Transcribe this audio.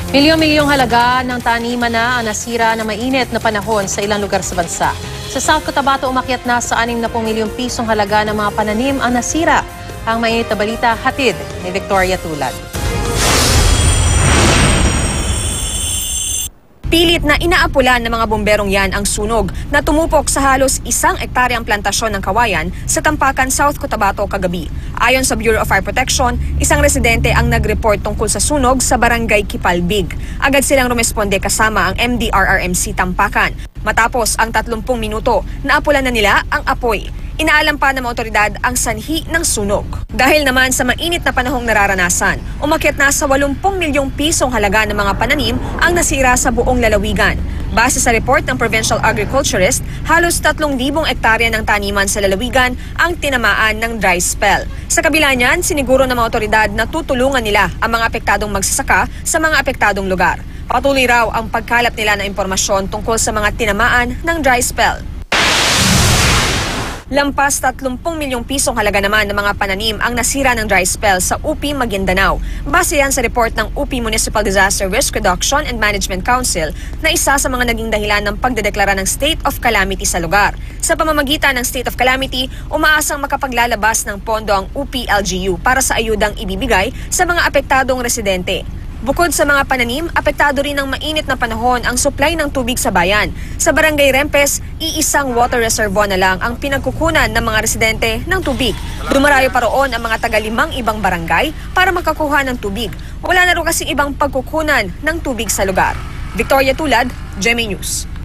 Milyong-milyong halaga ng taniman na ang nasira ng mainit na panahon sa ilang lugar sa bansa. Sa South Cotabato, umakyat na sa 60 milyong pisong halaga ng mga pananim ang nasira. Ang mainit na balita, hatid ni Victoria Tulad. Pilit na inaapulan ng mga bomberong yan ang sunog na tumupok sa halos 1 ektaryang plantasyon ng kawayan sa Tampakan, South Cotabato kagabi. Ayon sa Bureau of Fire Protection, isang residente ang nag-report tungkol sa sunog sa barangay Kipalbig. Agad silang rumesponde kasama ang MDRRMC Tampakan. Matapos ang 30 minuto, naapulan na nila ang apoy. Inaalam pa ng mga otoridad ang sanhi ng sunog. Dahil naman sa mainit na panahong nararanasan, umakyat na sa 80 milyong pisong halaga ng mga pananim ang nasira sa buong lalawigan. Base sa report ng Provincial Agriculturist, halos 3,000 ektarya ng taniman sa lalawigan ang tinamaan ng dry spell. Sa kabila niyan, siniguro ng mga otoridad na tutulungan nila ang mga apektadong magsasaka sa mga apektadong lugar. Patuloy raw ang pagkalap nila ng impormasyon tungkol sa mga tinamaan ng dry spell. Lampas 30 milyong pisong halaga naman ng mga pananim ang nasira ng dry spell sa UP Maguindanao. Base yan sa report ng UP Municipal Disaster Risk Reduction and Management Council na isa sa mga naging dahilan ng pagdedeklara ng state of calamity sa lugar. Sa pamamagitan ng state of calamity, umaasang makapaglalabas ng pondo ang UP LGU para sa ayudang ibibigay sa mga apektadong residente. Bukod sa mga pananim, apektado rin ng mainit na panahon ang supply ng tubig sa bayan. Sa Barangay Rempes, iisang water reservoir na lang ang pinagkukunan ng mga residente ng tubig. Dumarayo pa roon ang mga taga-5 ibang barangay para makakuha ng tubig. Wala na rin kasing ibang pagkukunan ng tubig sa lugar. Victoria Tulad, GMA News.